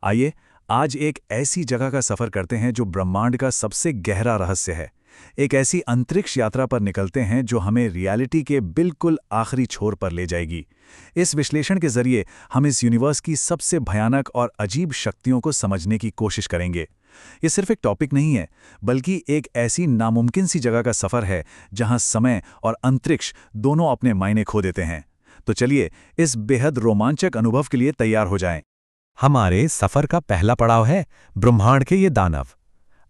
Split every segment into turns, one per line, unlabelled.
आइए आज एक ऐसी जगह का सफर करते हैं जो ब्रह्मांड का सबसे गहरा रहस्य है। एक ऐसी अंतरिक्ष यात्रा पर निकलते हैं जो हमें रियलिटी के बिल्कुल आखिरी छोर पर ले जाएगी। इस विश्लेषण के जरिए हम इस यूनिवर्स की सबसे भयानक और अजीब शक्तियों को समझने की कोशिश करेंगे। ये सिर्फ एक टॉपिक नहीं है, बल्कि एक ऐसी नामुमकिन सी जगह का सफर है जहां समय और अंतरिक्ष दोनों अपने मायने खो देते हैं। तो चलिए इस बेहद रोमांचक अनुभव के लिए तैयार हो जाएं।
हमारे सफर का पहला पड़ाव है ब्रह्मांड के ये दानव।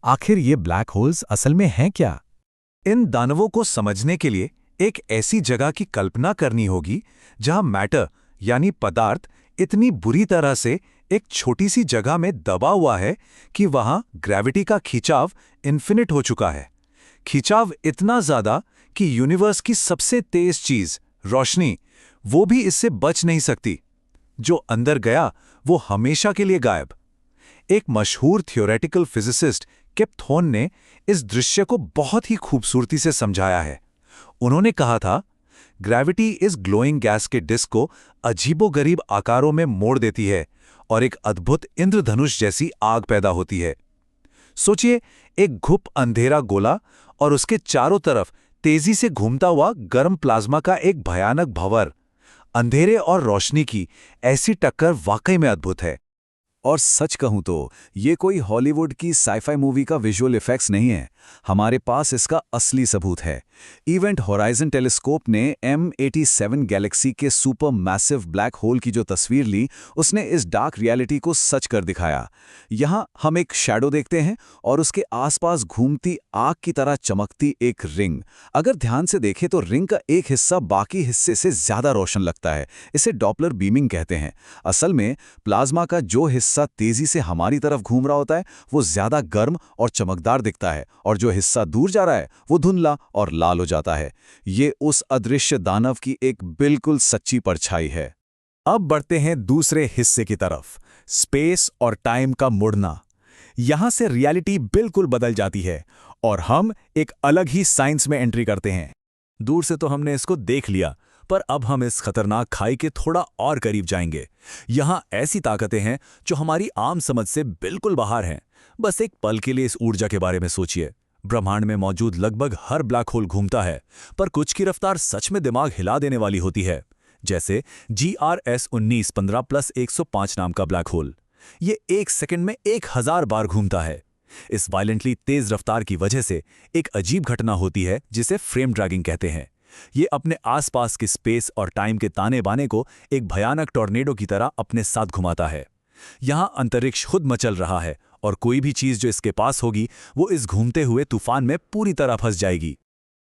आखिर ये ब्लैक होल्स असल में हैं क्या?
इन दानवों को समझने के लिए एक ऐसी जगह की कल्पना करनी होगी जहां मैटर यानी पदार्थ इतनी बुरी तरह से एक छोटी सी जगह में दबा हुआ है कि वहां ग्रेविटी का खिंचाव इन्फिनिट हो चुका है। खिंचाव इतना ज्यादा कि यूनिवर्स की सबसे तेज चीज रोशनी वो भी इससे बच नहीं सकती। जो अंदर गया वो हमेशा के लिए गायब। एक मशहूर थियोरेटिकल फिजिसिस्ट किप थॉर्न ने इस दृश्य को बहुत ही खूबसूरती से समझाया है। उन्होंने कहा था, ग्रेविटी इस ग्लोइंग गैस के डिस्क को अजीबोगरीब आकारों में मोड़ देती है और एक अद्भुत इंद्रधनुष जैसी आग पैदा होती है। सोचिए, एक घुप अंधेरा गोला और उसके चारों तरफ तेजी से घूमता हुआ गर्म प्लाज्मा का एक भयानक भंवर। अंधेरे और रोशनी की ऐसी टक्कर वाकई में अद्भुत है।
और सच कहूं तो ये कोई हॉलीवुड की साइफाई मूवी का विजुअल इफेक्ट्स नहीं है। हमारे पास इसका असली सबूत है। इवेंट होराइजन टेलीस्कोप ने M87 गैलेक्सी के सुपर मैसिव ब्लैक होल की जो तस्वीर ली, उसने इस डार्क रियलिटी को सच कर दिखाया। यहां हम एक शैडो देखते हैं और उसके आसपास घूमती आग की तरह चमकती एक रिंग। अगर ध्यान से देखें तो रिंग का एक हिस्सा बाकी हिस्से से ज्यादा रोशन लगता है। इसे डॉपलर बीमिंग कहते हैं। असल में प्लाज्मा का जो हिस्सा तेजी से हमारी तरफ घूम रहा होता है वो ज्यादा गर्म और चमकदार दिखता है, और जो हिस्सा दूर जा रहा है वो धुंधला और लाल हो जाता है। ये उस अदृश्य दानव की एक बिल्कुल सच्ची परछाई है।
अब बढ़ते हैं दूसरे हिस्से की तरफ, स्पेस और टाइम का मुड़ना। यहां से रियलिटी बिल्कुल बदल जाती है और हम एक अलग ही साइंस में एंट्री करते हैं। दूर से तो हमने इसको देख लिया, पर अब हम इस खतरनाक खाई के थोड़ा और करीब जाएंगे। यहां ऐसी ताकतें हैं जो हमारी आम समझ से बिल्कुल बाहर हैं। बस एक पल के लिए इस ऊर्जा के बारे में सोचिए। ब्रह्मांड में मौजूद लगभग हर ब्लैक होल घूमता है, पर कुछ की रफ्तार सच में दिमाग हिला देने वाली होती है। जैसे GRS 1915+105 नाम का ब्लैक होल। ये 1 सेकंड में 1000 बार घूमता है। इस वायलेंटली तेज रफ्तार की वजह से एक अजीब घटना होती है जिसे फ्रेम ड्रैगिंग कहते हैं। ये अपने आसपास के स्पेस और टाइम के ताने बाने को एक भयानक टॉर्नेडो की तरह अपने साथ घुमाता है। यहां अंतरिक्ष खुद मचल रहा है और कोई भी चीज जो इसके पास होगी वो इस घूमते हुए तूफान में पूरी तरह फंस जाएगी।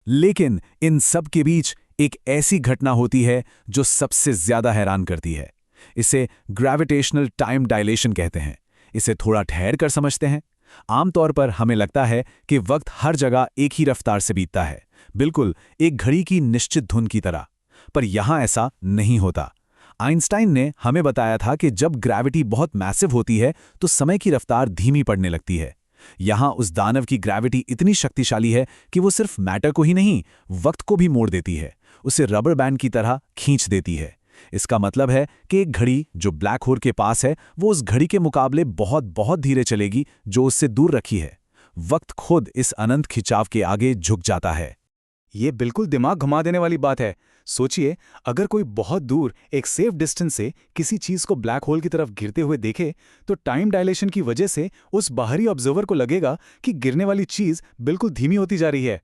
लेकिन इन सब के बीच एक ऐसी घटना होती है जो सबसे ज्यादा हैरान करती है। इसे ग्रेविटेशनल टाइम डायलेशन कहते हैं। इसे थोड़ा ठहर कर समझते हैं। आमतौर पर हमें लगता है कि वक्त हर जगह एक ही रफ्तार से बीतता है, बिल्कुल एक घड़ी की निश्चित धुन की तरह। पर यहां ऐसा नहीं होता। आइंस्टाइन ने हमें बताया था कि जब ग्रेविटी बहुत मैसिव होती है तो समय की रफ्तार धीमी पड़ने लगती है। यहां उस दानव की ग्रेविटी इतनी शक्तिशाली है कि वो सिर्फ मैटर को ही नहीं, वक्त को भी मोड़ देती है, उसे रबर बैंड की तरह खींच देती है। इसका मतलब है कि एक घड़ी जो ब्लैक होल के पास है वो उस घड़ी के मुकाबले बहुत बहुत धीरे चलेगी जो उससे दूर रखी है। वक्त खुद इस अनंत खिंचाव के आगे झुक जाता है।
ये बिल्कुल दिमाग घुमा देने वाली बात है। सोचिए, अगर कोई बहुत दूर एक सेफ डिस्टेंस से किसी चीज को ब्लैक होल की तरफ गिरते हुए देखे तो टाइम डायलेशन की वजह से उस बाहरी ऑब्जर्वर को लगेगा कि गिरने वाली चीज बिल्कुल धीमी होती जा रही है।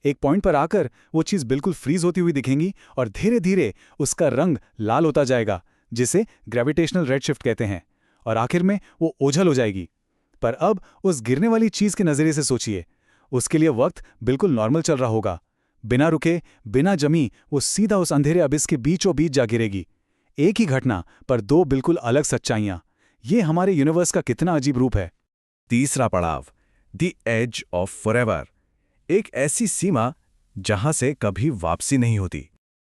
एक पॉइंट पर आकर वो चीज बिल्कुल फ्रीज होती हुई दिखेंगी और धीरे धीरे उसका रंग लाल होता जाएगा, जिसे ग्रेविटेशनल रेडशिफ्ट कहते हैं, और आखिर में वो ओझल हो जाएगी। पर अब उस गिरने वाली चीज के नजरिए से सोचिए, उसके लिए वक्त बिल्कुल नॉर्मल चल रहा होगा। बिना रुके, बिना जमी वो सीधा उस अंधेरे अबिस के बीचों बीच जा गिरेगी। एक ही घटना पर दो बिल्कुल अलग सच्चाइयां। ये हमारे यूनिवर्स का कितना अजीब रूप है।
तीसरा पड़ाव, द एज ऑफ फॉरएवर। एक ऐसी सीमा जहां से कभी वापसी नहीं होती।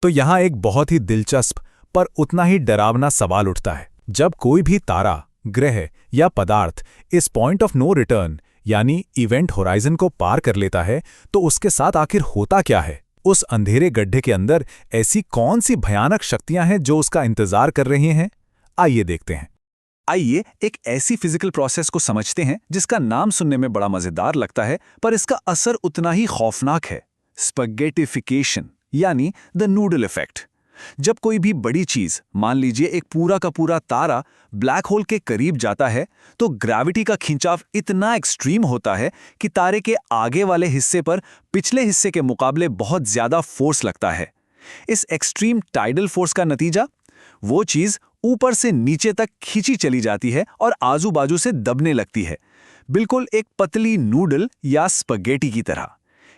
तो यहां एक बहुत ही दिलचस्प पर उतना ही डरावना सवाल उठता है। जब कोई भी तारा, ग्रह या पदार्थ इस पॉइंट ऑफ नो रिटर्न यानी इवेंट होराइजन को पार कर लेता है तो उसके साथ आखिर होता क्या है? उस अंधेरे गड्ढे के अंदर ऐसी कौन सी भयानक शक्तियां हैं जो उसका इंतजार कर रही हैं? आइए देखते हैं।
आइए एक ऐसी फिजिकल प्रोसेस को समझते हैं जिसका नाम सुनने में बड़ा मजेदार लगता है, पर इसका असर उतना ही खौफनाक है। स्पैगेटिफिकेशन यानी द नूडल इफेक्ट। जब कोई भी बड़ी चीज, मान लीजिए एक पूरा का पूरा तारा, ब्लैक होल के करीब जाता है तो ग्रेविटी का खिंचाव इतना एक्सट्रीम होता है कि तारे के आगे वाले हिस्से पर पिछले हिस्से के मुकाबले बहुत ज्यादा फोर्स लगता है। इस एक्सट्रीम टाइडल फोर्स का नतीजा, वो चीज ऊपर से नीचे तक खींची चली जाती है और आजू बाजू से दबने लगती है, बिल्कुल एक पतली नूडल या स्पगेटी की तरह।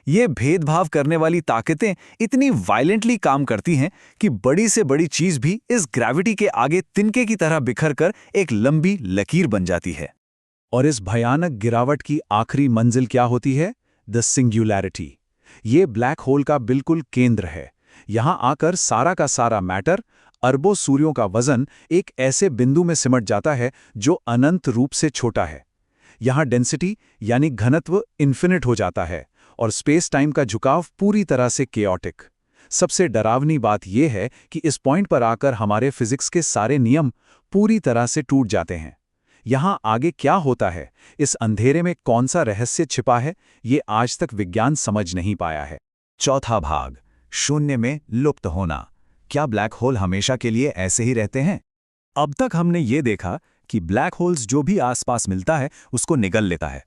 ये भेदभाव करने वाली ताकतें इतनी वायलेंटली काम करती हैं कि बड़ी से बड़ी चीज भी इस ग्रेविटी के आगे तिनके की तरह बिखर कर एक लंबी लकीर बन जाती है।
और इस भयानक गिरावट की आखिरी मंजिल क्या होती है? The singularity. ये ब्लैक होल का बिल्कुल केंद्र है। यहां आकर सारा का सारा मैटर, अरबों सूर्यों का वजन एक ऐसे बिंदु में सिमट जाता है जो अनंत रूप से छोटा है। यहां डेंसिटी यानी घनत्व इन्फिनिट हो जाता है और स्पेस टाइम का झुकाव पूरी तरह से केओटिक। सबसे डरावनी बात यह है कि इस पॉइंट पर आकर हमारे फिजिक्स के सारे नियम पूरी तरह से टूट जाते हैं। यहां आगे क्या होता है, इस अंधेरे में कौन सा रहस्य छिपा है, ये आज तक विज्ञान समझ नहीं पाया है।
चौथा भाग, शून्य में लुप्त होना। क्या ब्लैक होल हमेशा के लिए ऐसे ही रहते हैं? अब तक हमने ये देखा कि ब्लैक होल्स जो भी आसपास मिलता है उसको निगल लेता है।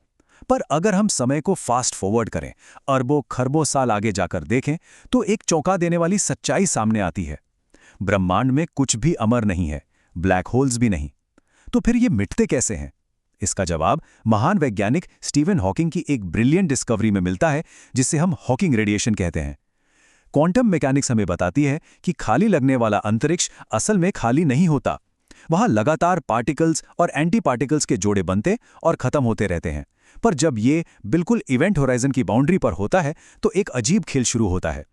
पर अगर हम समय को फास्ट फॉरवर्ड करें, अरबों खरबों साल आगे जाकर देखें, तो एक चौंका देने वाली सच्चाई सामने आती है। ब्रह्मांड में कुछ भी अमर नहीं है, ब्लैक होल्स भी नहीं। तो फिर ये मिटते कैसे हैं? इसका जवाब महान वैज्ञानिक स्टीफन हॉकिंग की एक ब्रिलियंट डिस्कवरी में मिलता है, जिसे हम हॉकिंग रेडिएशन कहते हैं। क्वांटम मैकेनिक्स हमें बताती है कि खाली लगने वाला अंतरिक्ष असल में खाली नहीं होता। वहां लगातार पार्टिकल्स और एंटी पार्टिकल्स के जोड़े बनते और खत्म होते रहते हैं। पर जब ये बिल्कुल इवेंट होराइजन की बाउंड्री पर होता है तो एक अजीब खेल शुरू होता है।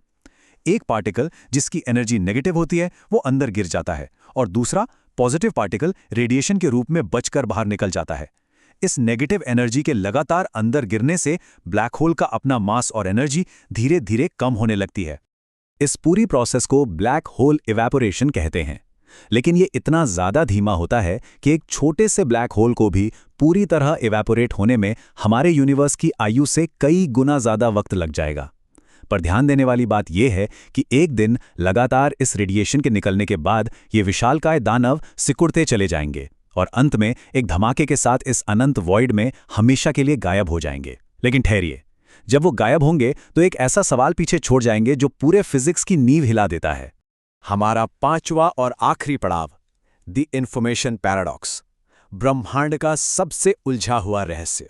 एक पार्टिकल जिसकी एनर्जी नेगेटिव होती है वो अंदर गिर जाता है और दूसरा पॉजिटिव पार्टिकल रेडिएशन के रूप में बचकर बाहर निकल जाता है। इस नेगेटिव एनर्जी के लगातार अंदर गिरने से ब्लैक होल का अपना मास और एनर्जी धीरे धीरे कम होने लगती है। इस पूरी प्रोसेस को ब्लैक होल इवेपोरेशन कहते हैं। लेकिन ये इतना ज़्यादा धीमा होता है कि एक छोटे से ब्लैक होल को भी पूरी तरह इवेपोरेट होने में हमारे यूनिवर्स की आयु से कई गुना ज़्यादा वक्त लग जाएगा। पर ध्यान देने वाली बात यह है कि एक दिन लगातार इस रेडिएशन के निकलने के बाद ये विशालकाय दानव सिकुड़ते चले जाएंगे और अंत में एक धमाके के साथ इस अनंत वॉइड में हमेशा के लिए गायब हो जाएंगे। लेकिन ठहरिए, जब वो गायब होंगे तो एक ऐसा सवाल पीछे छोड़ जाएंगे जो पूरे फिजिक्स की नींव हिला देता है।
हमारा पांचवा और आखिरी पड़ाव, द इंफॉर्मेशन पैराडॉक्स, ब्रह्मांड का सबसे उलझा हुआ रहस्य।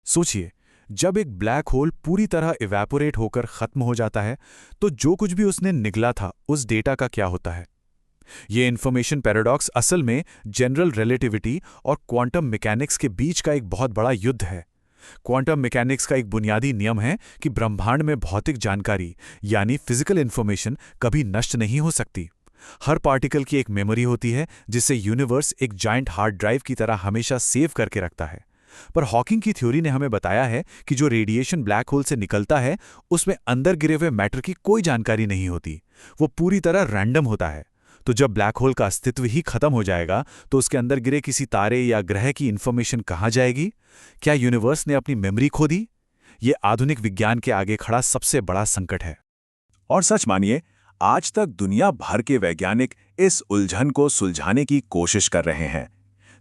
सोचिए, जब एक ब्लैक होल पूरी तरह इवेपोरेट होकर खत्म हो जाता है तो जो कुछ भी उसने निगला था उस डेटा का क्या होता है? ये इंफॉर्मेशन पैराडॉक्स असल में जनरल रिलेटिविटी और क्वांटम मैकेनिक्स के बीच का एक बहुत बड़ा युद्ध है। क्वांटम मैकेनिक्स का एक बुनियादी नियम है कि ब्रह्मांड में भौतिक जानकारी यानी फिजिकल इंफॉर्मेशन कभी नष्ट नहीं हो सकती। हर पार्टिकल की एक मेमोरी होती है जिसे यूनिवर्स एक जायंट हार्ड ड्राइव की तरह हमेशा सेव करके रखता है। पर हॉकिंग की थ्योरी ने हमें बताया है कि जो रेडिएशन ब्लैक होल से निकलता है उसमें अंदर गिरे हुए मैटर की कोई जानकारी नहीं होती, वो पूरी तरह रैंडम होता है। तो जब ब्लैक होल का अस्तित्व ही खत्म हो जाएगा तो उसके अंदर गिरे किसी तारे या ग्रह की इंफॉर्मेशन कहाँ जाएगी? क्या यूनिवर्स ने अपनी मेमोरी खो दी? ये आधुनिक विज्ञान के आगे खड़ा सबसे बड़ा संकट है।
और सच मानिए, आज तक दुनिया भर के वैज्ञानिक इस उलझन को सुलझाने की कोशिश कर रहे हैं।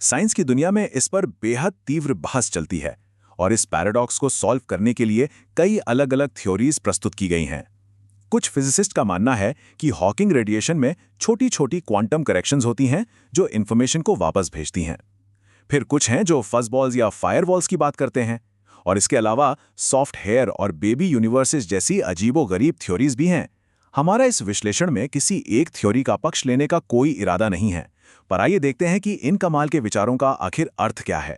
साइंस की दुनिया में इस पर बेहद तीव्र बहस चलती है और इस पैराडॉक्स को सॉल्व करने के लिए कई अलग-अलग थ्योरीज प्रस्तुत की गई हैं। कुछ फिजिसिस्ट का मानना है कि हॉकिंग रेडिएशन में छोटी-छोटी क्वांटम करेक्शंस होती हैं जो इंफॉर्मेशन को वापस भेजती हैं। फिर कुछ हैं जो फज़बॉल्स या फायरवॉल्स की बात करते हैं और इसके अलावा सॉफ्ट हेयर और बेबी यूनिवर्सेस जैसी अजीबो-गरीब थ्योरीज भी हैं। हमारा इस विश्लेषण में किसी एक थ्योरी का पक्ष लेने का कोई इरादा नहीं है, पर आइए देखते हैं कि इन कमाल के विचारों का आखिर अर्थ क्या है।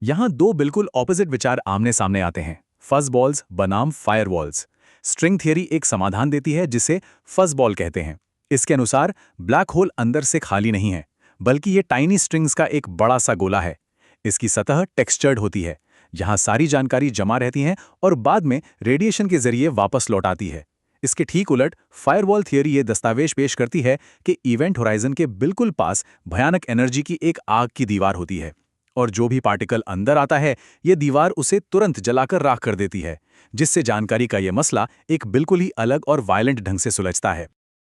यहां दो बिल्कुल ऑपोजिट विचार आमने सामने आते हैं, फज़बॉल्स बनाम फायरवॉल्स। स्ट्रिंग थियरी एक समाधान देती है जिसे फज़बॉल कहते हैं। इसके अनुसार ब्लैक होल अंदर से खाली नहीं है, बल्कि ये टाइनी स्ट्रिंग्स का एक बड़ा सा गोला है। इसकी सतह टेक्सचर्ड होती है, जहां सारी जानकारी जमा रहती है और बाद में रेडिएशन के जरिए वापस लौट आती है।
इसके ठीक उलट फायरवॉल थियरी ये दस्तावेज पेश करती है कि इवेंट होराइजन के बिल्कुल पास भयानक एनर्जी की एक आग की दीवार होती है और जो भी पार्टिकल अंदर आता है ये दीवार उसे तुरंत जलाकर राख कर देती है, जिससे जानकारी का ये मसला एक बिल्कुल ही अलग और वायलेंट ढंग से सुलझता है।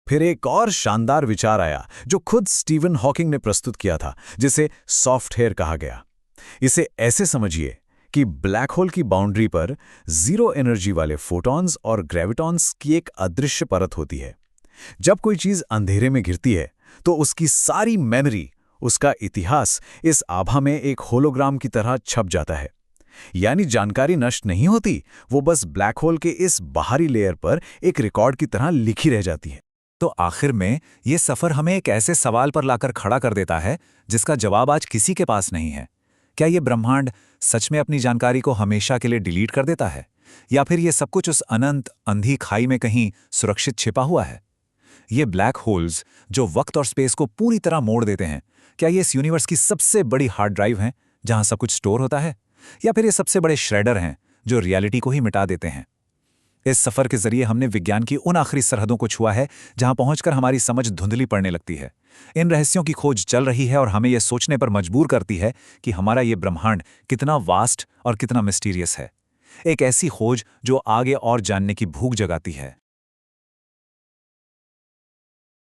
फिर एक और शानदार विचार आया जो खुद स्टीवन हॉकिंग ने प्रस्तुत किया था, जिसे सॉफ्टवेयर कहा गया। इसे ऐसे समझिए कि ब्लैक होल की बाउंड्री पर जीरो एनर्जी वाले फोटॉन्स और ग्रेविटॉन्स की एक अदृश्य परत होती है। जब कोई चीज अंधेरे में गिरती है तो उसकी सारी मेमोरी, उसका इतिहास इस आभा में एक होलोग्राम की तरह छप जाता है। यानी जानकारी नष्ट नहीं होती, वो बस ब्लैक होल के इस बाहरी लेयर पर एक रिकॉर्ड की तरह लिखी रह जाती है।
तो आखिर में ये सफ़र हमें एक ऐसे सवाल पर लाकर खड़ा कर देता है जिसका जवाब आज किसी के पास नहीं है। क्या ये ब्रह्मांड सच में अपनी जानकारी को हमेशा के लिए डिलीट कर देता है, या फिर ये सब कुछ उस अनंत अंधी खाई में कहीं सुरक्षित छिपा हुआ है? ये ब्लैक होल्स जो वक्त और स्पेस को पूरी तरह मोड़ देते हैं, क्या ये इस यूनिवर्स की सबसे बड़ी हार्ड ड्राइव हैं जहां सब कुछ स्टोर होता है, या फिर ये सबसे बड़े श्रेडर हैं जो रियलिटी को ही मिटा देते हैं? इस सफर के जरिए हमने विज्ञान की उन आखिरी सरहदों को छुआ है जहां पहुंचकर हमारी समझ धुंधली पड़ने लगती है। इन रहस्यों की खोज चल रही है और हमें यह सोचने पर मजबूर करती है कि हमारा ये ब्रह्मांड कितना वास्ट और कितना मिस्टीरियस है। एक ऐसी खोज जो आगे और जानने की भूख जगाती है।